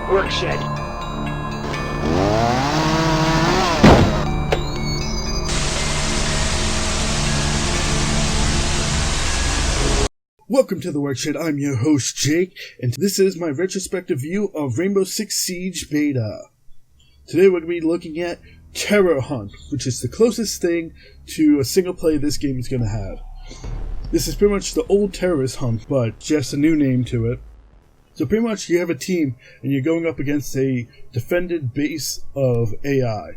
Workshed. Welcome to the Workshed. I'm your host, Jake, and this is my retrospective view of Rainbow Six Siege Beta. Today we're going to be looking at Terrohunt, which is the closest thing to a single play this game is going to have. This is pretty much the old terrorist hunt, but just a new name to it. So pretty much you have a team, and you're going up against a defended base of AI.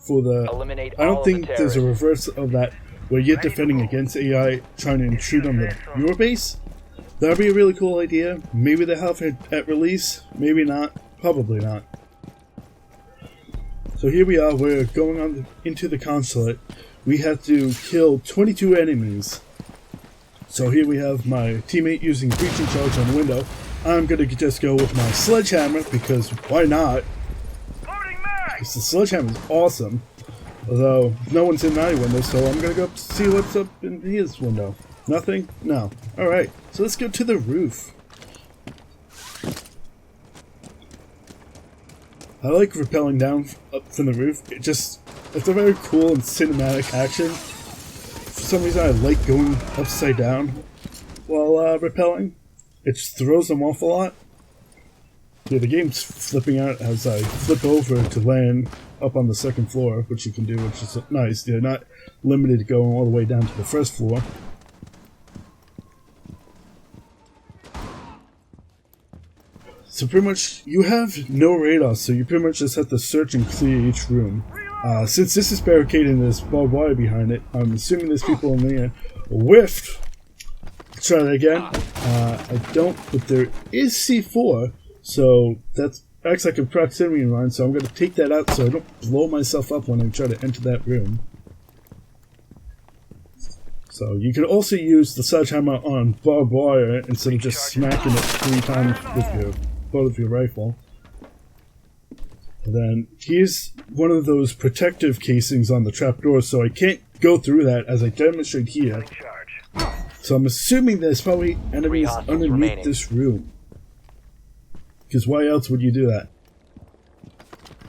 I don't think there's a reverse of that, where you're defending against AI trying to intrude on your base. That would be a really cool idea. Maybe they have it at release, maybe not, probably not. So here we are, we're going on into the consulate. We have to kill 22 enemies. So here we have my teammate using breaching charge on the window. I'm gonna just go with my sledgehammer, because why not? Because the sledgehammer is awesome. Although, no one's in my window, so I'm gonna go see what's up in his window. Nothing? No. Alright, so let's go to the roof. I like rappelling down up from the roof. It's a very cool and cinematic action. For some reason I like going upside down while rappelling. It just throws them off a lot. Yeah, the game's flipping out as I flip over to land up on the second floor, which you can do, which is nice. They're not limited to going all the way down to the first floor. So pretty much, you have no radar, so you pretty much just have to search and clear each room. Since this is barricaded and there's barbed wire behind it, I'm assuming there's people in there. Whiffed! Let's try that again. I don't, but there is C4, so that acts like a proximity run, so I'm going to take that out so I don't blow myself up when I try to enter that room. So you can also use the sledgehammer on barbed wire instead of just smacking it 3 times with your butt of your rifle. And then here's one of those protective casings on the trapdoor, so I can't go through that as I demonstrate here. So I'm assuming there's probably enemies underneath this room. Because why else would you do that?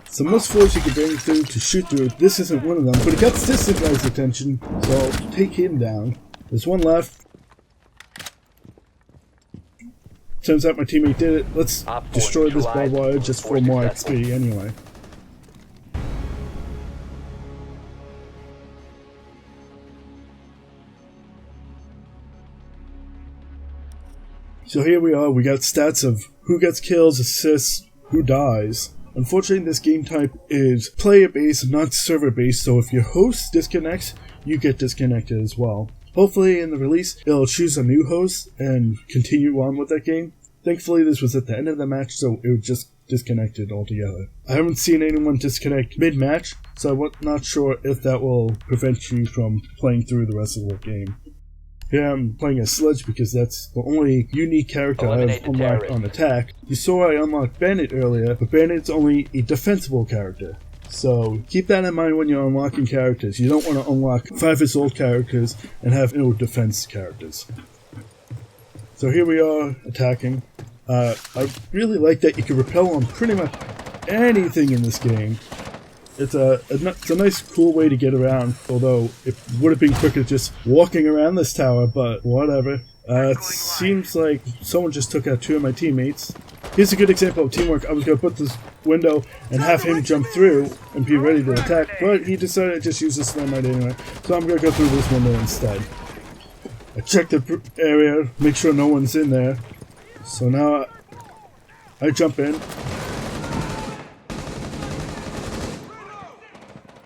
So most floors you can bring through to shoot through. This isn't one of them, but it got this guy's attention, so I'll take him down. There's one left. Turns out my teammate did it. Let's destroy this barbed wire just for more XP anyway. So here we are, we got stats of who gets kills, assists, who dies. Unfortunately, this game type is player-based, not server-based, so if your host disconnects, you get disconnected as well. Hopefully in the release, it'll choose a new host and continue on with that game. Thankfully, this was at the end of the match, so it was just disconnected altogether. I haven't seen anyone disconnect mid-match, so I'm not sure if that will prevent you from playing through the rest of the game. Yeah, I'm playing as Sledge because that's the only unique character I've unlocked on attack. You saw I unlocked Bandit earlier, but Bandit's only a defensible character. So keep that in mind when you're unlocking characters. You don't want to unlock 5-year-old characters and have no defense characters. So here we are attacking. I really like that you can rappel on pretty much anything in this game. It's a nice, cool way to get around, although it would have been quicker just walking around this tower, but whatever. It seems like someone just took out 2 of my teammates. Here's a good example of teamwork. I was going to put this window and have him jump through and be ready to attack, but he decided to just use the thermite anyway, so I'm going to go through this window instead. I check the area, make sure no one's in there, so now I jump in.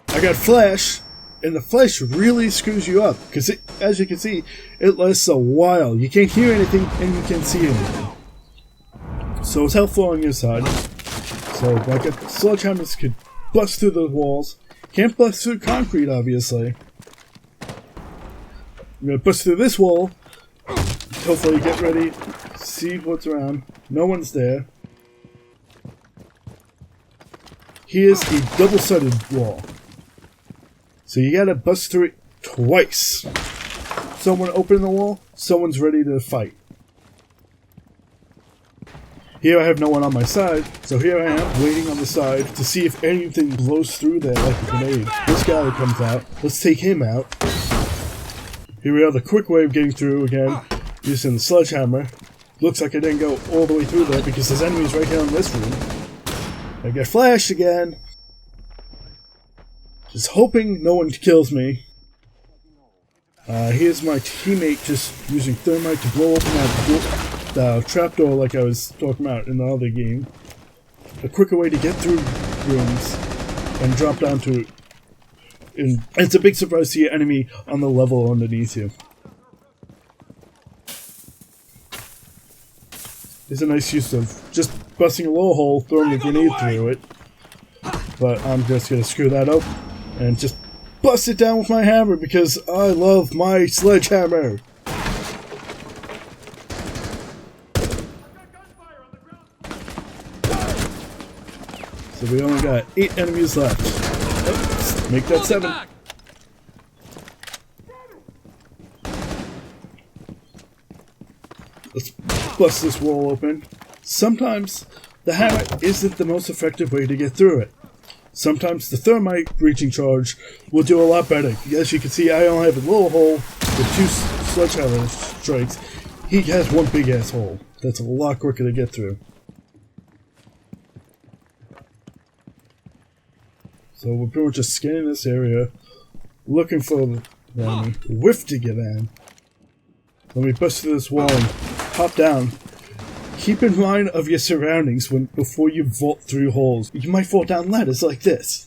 I got flash, and the flash really screws you up, because as you can see, it lasts a while. You can't hear anything, and you can't see anything. So it's helpful on your side. So like a sledgehammers could bust through the walls. Can't bust through concrete, obviously. I'm gonna bust through this wall. Hopefully get ready, see what's around. No one's there. Here's a double-sided wall. So you gotta bust through it twice. Someone opened the wall, someone's ready to fight. Here I have no one on my side, so here I am waiting on the side to see if anything blows through there like a grenade. This guy comes out. Let's take him out. Here we are, the quick way of getting through again, using the sledgehammer. Looks like I didn't go all the way through there because there's enemies right here in this room. I get flashed again. Just hoping no one kills me. Here's my teammate just using thermite to blow open that trapdoor like I was talking about in the other game. A quicker way to get through rooms and drop down to it. And it's a big surprise to see an enemy on the level underneath you. It's a nice use of just busting a little hole, throwing a grenade through it. But I'm just gonna screw that up and just bust it down with my hammer because I love my sledgehammer. So we only got 8 enemies left. Let's make that 7. Let's bust this wall open. Sometimes the hammer isn't the most effective way to get through it. Sometimes the thermite breaching charge will do a lot better. As you can see, I only have a little hole with 2 sledgehammer strikes. He has one big ass hole. That's a lot quicker to get through. So we're pretty much just scanning this area, looking for the whiff to get in. Let me bust through this wall and hop down. Keep in mind of your surroundings before you vault through holes. You might fall down ladders like this.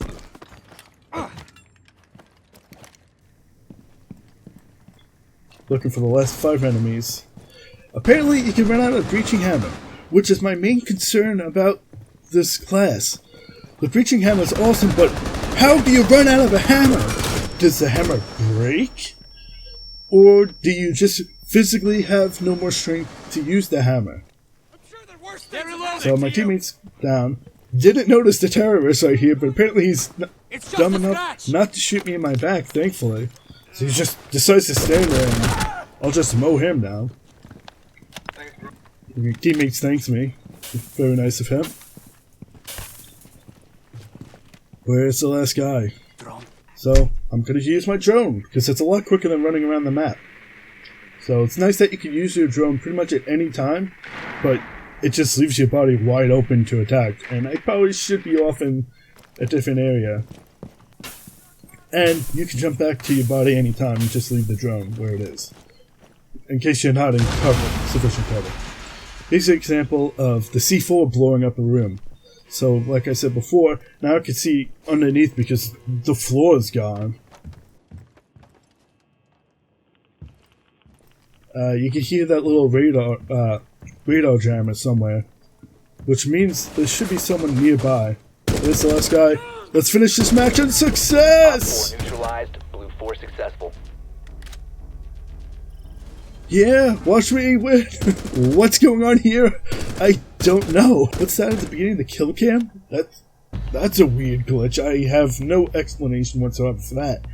Looking for the last 5 enemies. Apparently you can run out of breaching hammer, which is my main concern about this class. The breaching hammer is awesome, but how do you run out of a hammer? Does the hammer break? Or do you just physically have no more strength to use the hammer? So my teammate's down. Didn't notice the terrorist right here, but apparently he's dumb enough not to shoot me in my back, thankfully. So he just decides to stand there and I'll just mow him down. Your teammates thanks me. Very nice of him. Where's the last guy? So I'm going to use my drone, because it's a lot quicker than running around the map. So it's nice that you can use your drone pretty much at any time, but it just leaves your body wide open to attack. And I probably should be off in a different area. And you can jump back to your body anytime and just leave the drone where it is. In case you're not in cover, sufficient cover. Here's an example of the C4 blowing up a room. So, like I said before, now I can see underneath because the floor is gone. You can hear that little radar jammer somewhere, which means there should be someone nearby. There's the last guy. Let's finish this match on success! Op 4 neutralized, Blue 4 successful. Yeah, watch me win. What's going on here? I don't know. What's that at the beginning of the kill cam? That's a weird glitch. I have no explanation whatsoever for that.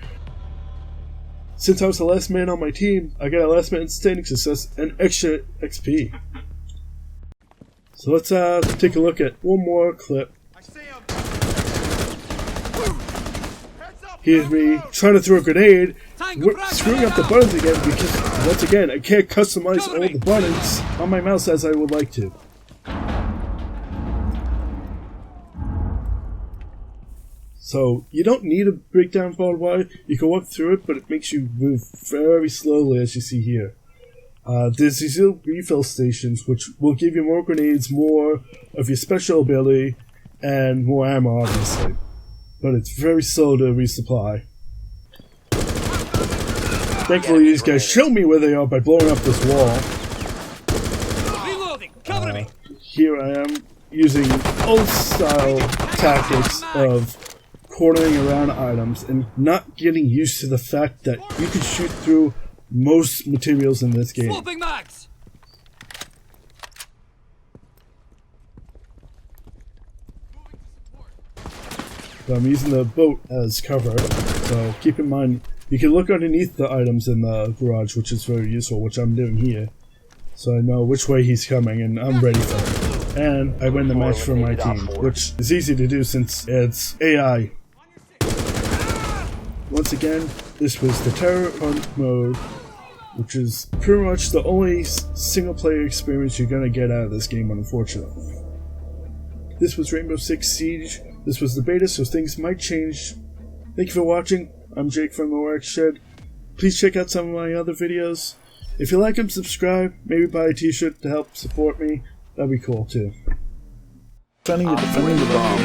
Since I was the last man on my team, I got a last man standing success and extra XP. So let's take a look at one more clip. Here's me trying to throw a grenade, screwing up the buttons again because, once again, I can't customize all the buttons on my mouse as I would like to. So, you don't need a breakdown barbed wire, you can walk through it, but it makes you move very slowly as you see here. There's these little refill stations which will give you more grenades, more of your special ability, and more ammo obviously. But it's very slow to resupply. Thankfully these guys show me where they are by blowing up this wall. Here I am using old style tactics of cornering around items and not getting used to the fact that you can shoot through most materials in this game. So I'm using the boat as cover, so keep in mind you can look underneath the items in the garage, which is very useful, which I'm doing here. So I know which way he's coming and I'm ready for him. and I win the match for my team, which is easy to do since it's AI. Once again, this was the Terrohunt mode, which is pretty much the only single-player experience you're gonna get out of this game, unfortunately. This was Rainbow Six Siege. This was the beta, so things might change. Thank you for watching. I'm Jake from the WorkSh3d. Please check out some of my other videos. If you like them, subscribe. Maybe buy a t-shirt to help support me. That'd be cool too. Defending the bomb,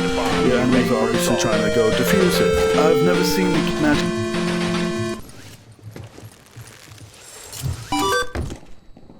the enemies are obviously trying to go defuse it. I've never seen the magic.